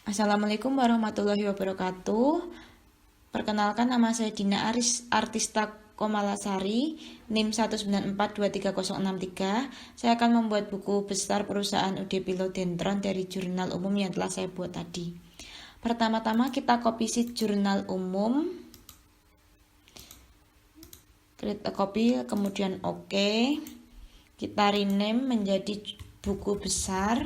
Assalamualaikum warahmatullahi wabarakatuh. Perkenalkan, nama saya Dina Artista Komalasari, NIM 1942363. Saya akan membuat buku besar perusahaan UD Philodendron dari jurnal umum yang telah saya buat tadi. Pertama-tama kita copy sheet jurnal umum. Create a copy, kemudian oke. Kita rename menjadi buku besar.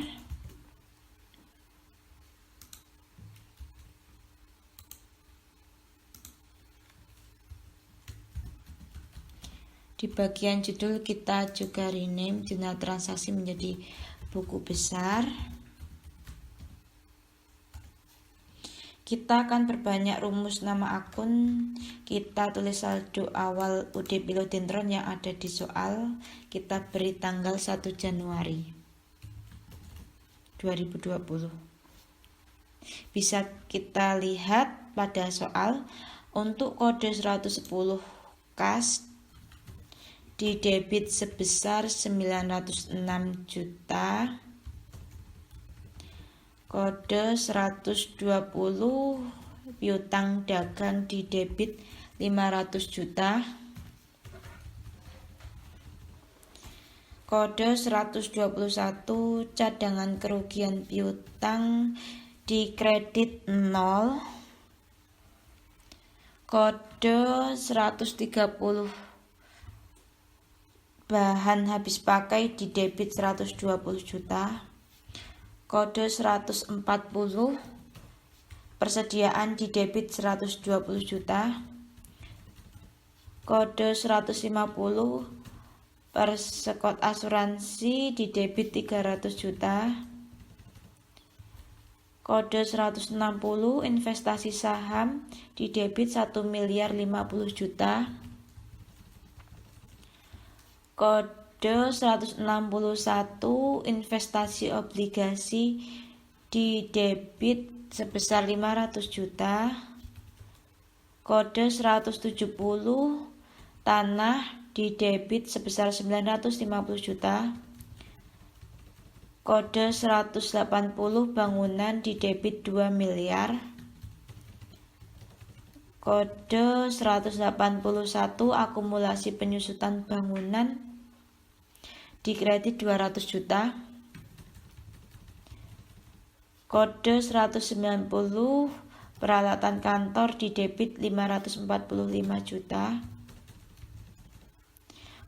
Di bagian judul kita juga rename jurnal transaksi menjadi buku besar. Kita akan perbanyak rumus nama akun. Kita tulis saldo awal UD Philodendron yang ada di soal. Kita beri tanggal 1 Januari 2020. Bisa kita lihat pada soal, untuk kode 110 kas di debit sebesar 906 juta, kode 120 piutang dagang di debit 500 juta, kode 121 cadangan kerugian piutang di kredit 0, kode 130 bahan habis pakai di debit 120 juta, kode 140 persediaan di debit 120 juta, kode 150 persekot asuransi di debit 300 juta, kode 160 investasi saham di debit 1 miliar 50 juta, kode 161 investasi obligasi di debit sebesar 500 juta, kode 170 tanah di debit sebesar 950 juta, kode 180 bangunan di debit 2 miliar, kode 181 akumulasi penyusutan bangunan di kredit 200 juta, kode 190 peralatan kantor di debit 545 juta,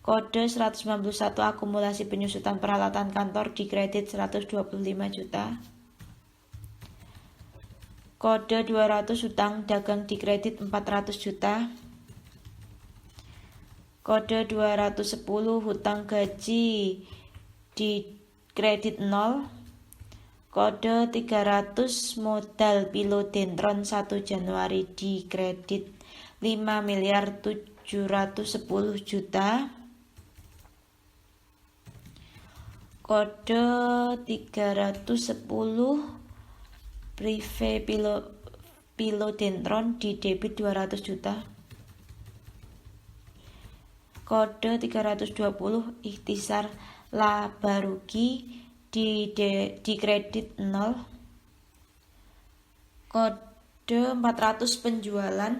kode 191 akumulasi penyusutan peralatan kantor di kredit 125 juta, kode 200 hutang dagang di kredit 400 juta, kode 210 hutang gaji di kredit 0, kode 300 modal Philodendron 1 Januari di kredit 5 miliar 710 juta, kode 310 prive Philodendron di debit 200 juta, kode 320 ikhtisar laba rugi di kredit 0, kode 400 penjualan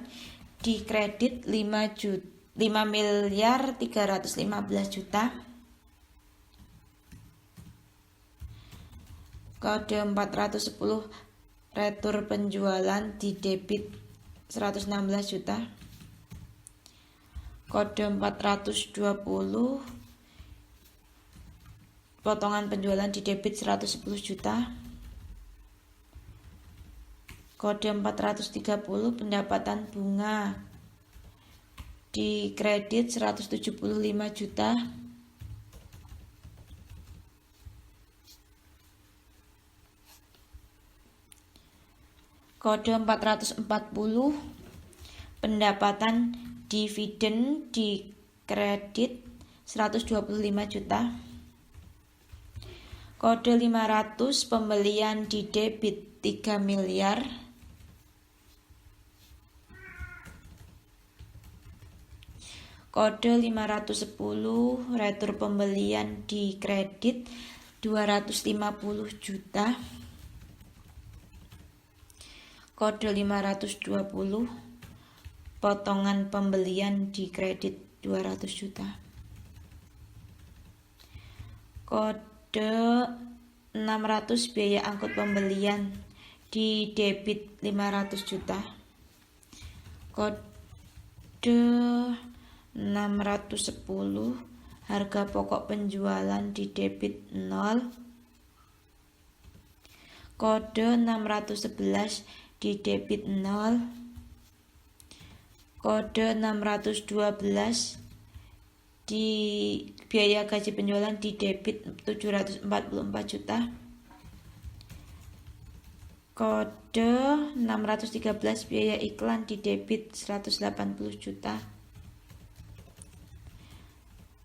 di kredit 5 miliar 315 juta, kode 410 retur penjualan di debit 116 juta, kode 420 potongan penjualan di debit 110 juta, kode 430 pendapatan bunga di kredit 175 juta, kode 440 pendapatan dividen di kredit 125 juta, kode 500 pembelian di debit 3 miliar, kode 510 retur pembelian di kredit 250 juta, kode 520, potongan pembelian di kredit 200 juta. Kode 600, biaya angkut pembelian di debit 500 juta. Kode 610, harga pokok penjualan di debit 0. Kode 611 di debit 0. Kode 612 di biaya gaji penjualan di debit 744 juta. Kode 613, biaya iklan di debit 180 juta.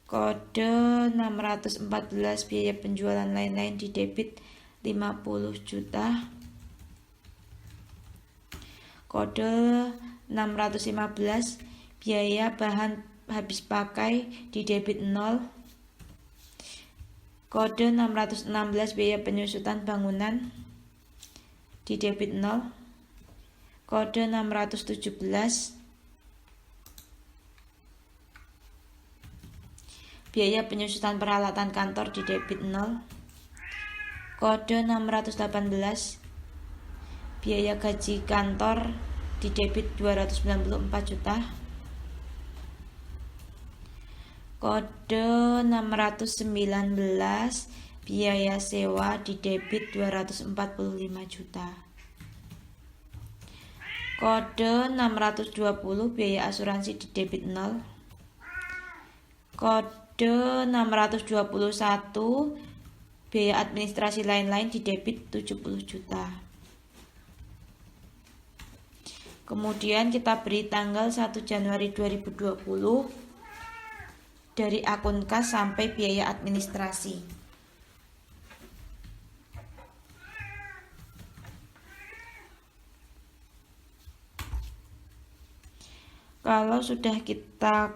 Kode 614, biaya penjualan lain-lain di debit 50 juta. Kode 615, biaya bahan habis pakai di debit 0. Kode 616, biaya penyusutan bangunan di debit 0. Kode 617, biaya penyusutan peralatan kantor di debit 0. Kode 618, biaya gaji kantor di debit 294 juta. Kode 619, biaya sewa di debit 245 juta. Kode 620, biaya asuransi di debit 0. Kode 621, biaya administrasi lain-lain di debit 70 juta. Kemudian kita beri tanggal 1 Januari 2020 dari akun kas sampai biaya administrasi. Kalau sudah kita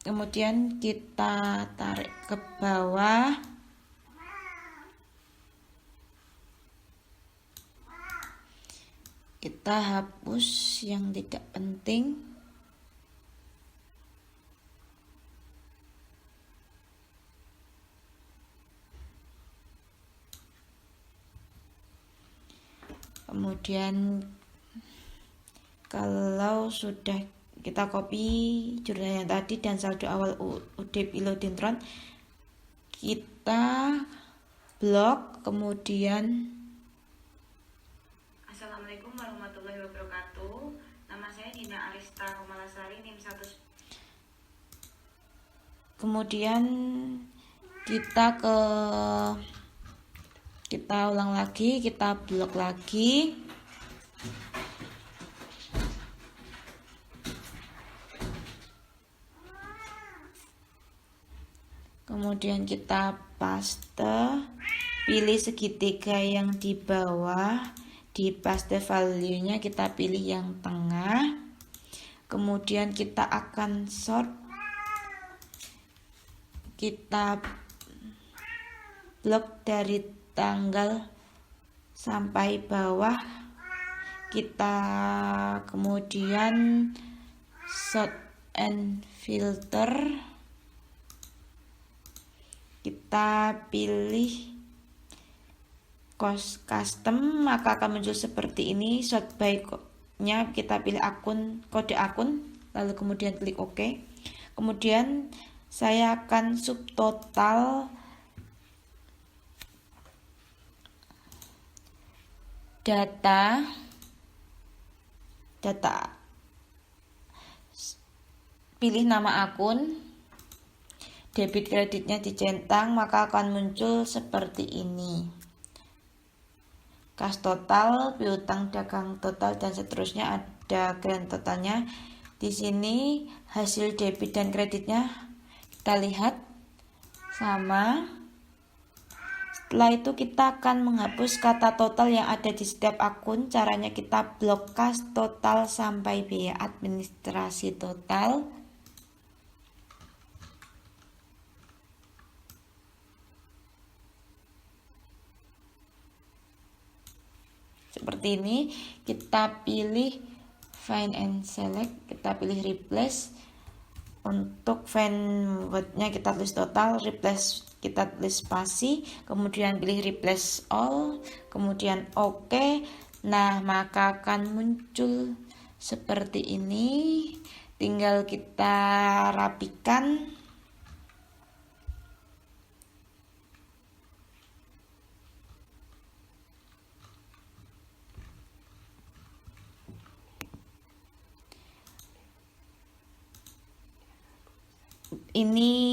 kemudian kita tarik ke bawah, kita hapus yang tidak penting. Kemudian kalau sudah kita copy jurnal yang tadi dan saldo awal UD Philodendron, kita blok. Kemudian Assalamualaikum warahmatullahi wabarakatuh. Nama saya Dina Arista Komalasari, NIM 1. Kemudian kita ulang lagi, kita blok lagi. Kemudian kita paste, pilih segitiga yang di bawah, di paste value-nya kita pilih yang tengah. Kemudian kita akan sort, kita blok dari tanggal sampai bawah. Kita kemudian sort and filter, kita pilih cost custom, maka akan muncul seperti ini. Sort by-nya kita pilih kode akun, lalu kemudian klik OK. Kemudian saya akan subtotal data pilih nama akun, debit kreditnya dicentang, maka akan muncul seperti ini. Kas total, piutang dagang total, dan seterusnya, ada grand totalnya. Di sini hasil debit dan kreditnya kita lihat sama. Setelah itu kita akan menghapus kata total yang ada di setiap akun. Caranya kita blok kas total sampai biaya administrasi total. seperti ini. Kita pilih find and select, kita pilih replace. Untuk find wordnya kita tulis total, replace kita tulis spasi, kemudian pilih replace all, kemudian OK. Nah, maka akan muncul seperti ini. Tinggal kita rapikan. Ini